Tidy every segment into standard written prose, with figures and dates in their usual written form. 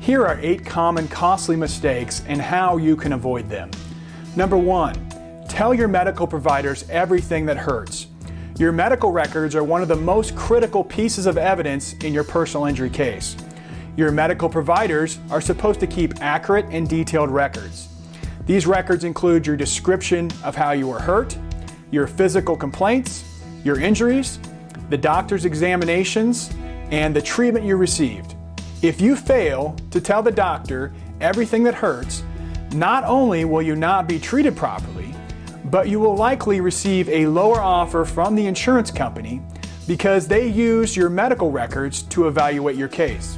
Here are 8 common costly mistakes and how you can avoid them. Number 1, tell your medical providers everything that hurts. Your medical records are one of the most critical pieces of evidence in your personal injury case. Your medical providers are supposed to keep accurate and detailed records. These records include your description of how you were hurt, your physical complaints, your injuries, the doctor's examinations, and the treatment you received. If you fail to tell the doctor everything that hurts, not only will you not be treated properly, but you will likely receive a lower offer from the insurance company because they use your medical records to evaluate your case.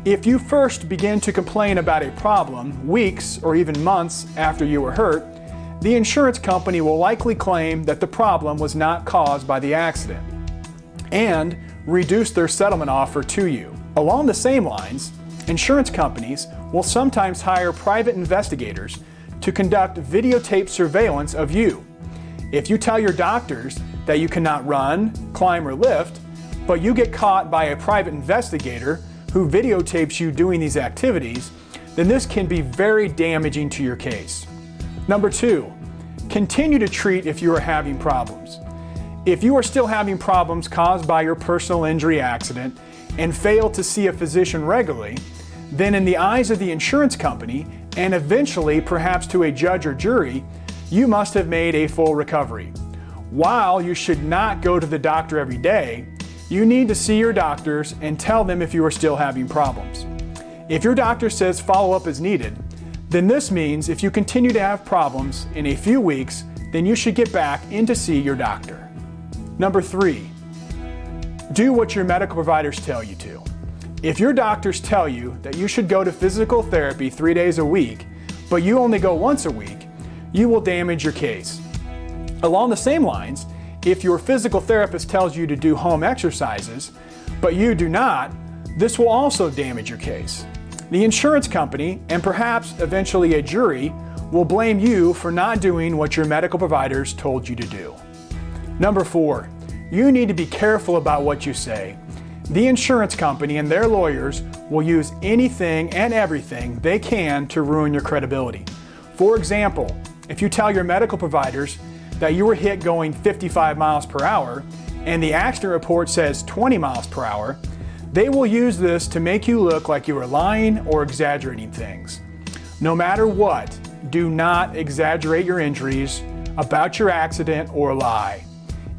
If you first begin to complain about a problem weeks or even months after you were hurt, the insurance company will likely claim that the problem was not caused by the accident and reduce their settlement offer to you. Along the same lines, insurance companies will sometimes hire private investigators to conduct videotape surveillance of you. If you tell your doctors that you cannot run, climb, or lift, but you get caught by a private investigator who videotapes you doing these activities, then this can be very damaging to your case. Number 2, continue to treat if you are having problems. If you are still having problems caused by your personal injury accident and fail to see a physician regularly, then in the eyes of the insurance company, and eventually perhaps to a judge or jury, you must have made a full recovery. While you should not go to the doctor every day, you need to see your doctors and tell them if you are still having problems. If your doctor says follow-up is needed, then this means if you continue to have problems in a few weeks, then you should get back in to see your doctor. Number 3, do what your medical providers tell you to. If your doctors tell you that you should go to physical therapy 3 days a week, but you only go once a week, you will damage your case. Along the same lines, if your physical therapist tells you to do home exercises, but you do not, this will also damage your case. The insurance company, and perhaps eventually a jury, will blame you for not doing what your medical providers told you to do. Number 4, you need to be careful about what you say. The insurance company and their lawyers will use anything and everything they can to ruin your credibility. For example, if you tell your medical providers that you were hit going 55 miles per hour and the accident report says 20 miles per hour, they will use this to make you look like you are lying or exaggerating things. No matter what, do not exaggerate your injuries, about your accident, or lie.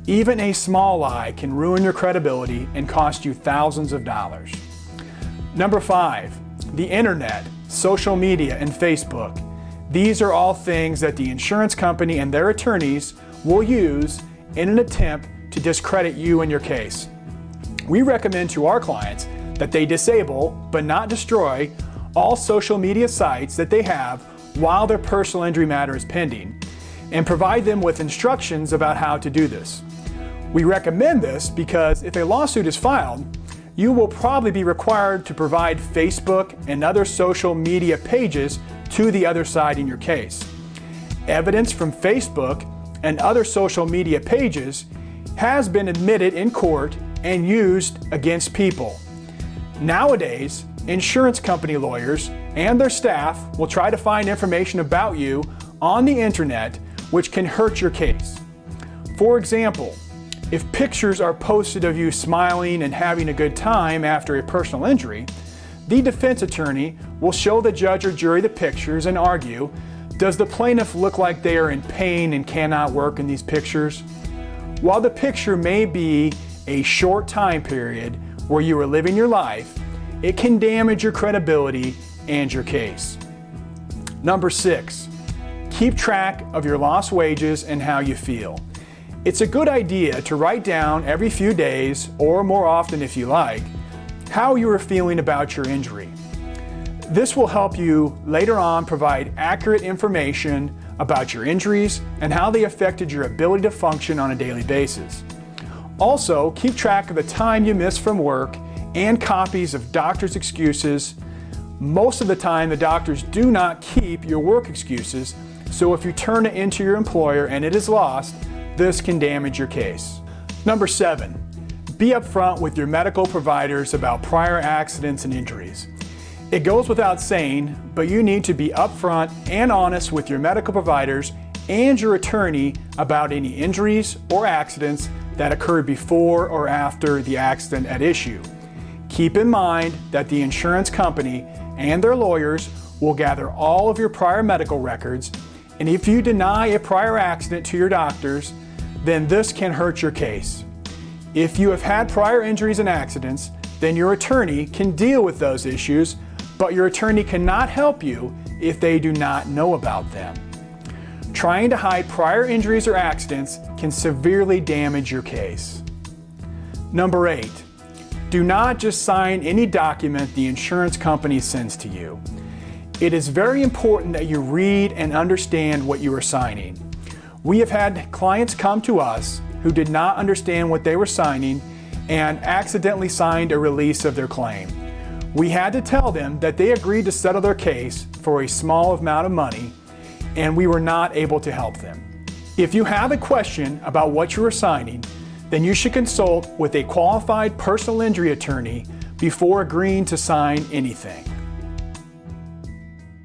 Even a small lie can ruin your credibility and cost you thousands of dollars. Number 5, the internet, social media, and Facebook. These are all things that the insurance company and their attorneys will use in an attempt to discredit you and your case. We recommend to our clients that they disable, but not destroy, all social media sites that they have while their personal injury matter is pending, and provide them with instructions about how to do this. We recommend this because if a lawsuit is filed, you will probably be required to provide Facebook and other social media pages to the other side in your case. Evidence from Facebook and other social media pages has been admitted in court and used against people. Nowadays, insurance company lawyers and their staff will try to find information about you on the internet which can hurt your case. For example, if pictures are posted of you smiling and having a good time after a personal injury, the defense attorney will show the judge or jury the pictures and argue, does the plaintiff look like they are in pain and cannot work in these pictures? While the picture may be a short time period where you are living your life, it can damage your credibility and your case. Number 6, keep track of your lost wages and how you feel. It's a good idea to write down every few days, or more often if you like, how you are feeling about your injury. This will help you later on provide accurate information about your injuries and how they affected your ability to function on a daily basis. Also, keep track of the time you miss from work and copies of doctor's excuses. Most of the time, the doctors do not keep your work excuses, so if you turn it into your employer and it is lost, this can damage your case. Number 7, be upfront with your medical providers about prior accidents and injuries. It goes without saying, but you need to be upfront and honest with your medical providers and your attorney about any injuries or accidents that occurred before or after the accident at issue. Keep in mind that the insurance company and their lawyers will gather all of your prior medical records, and if you deny a prior accident to your doctors, then this can hurt your case. If you have had prior injuries and accidents, then your attorney can deal with those issues, but your attorney cannot help you if they do not know about them. Trying to hide prior injuries or accidents can severely damage your case. Number 8, do not just sign any document the insurance company sends to you. It is very important that you read and understand what you are signing. We have had clients come to us who did not understand what they were signing and accidentally signed a release of their claim. We had to tell them that they agreed to settle their case for a small amount of money, and we were not able to help them. If you have a question about what you are signing, then you should consult with a qualified personal injury attorney before agreeing to sign anything.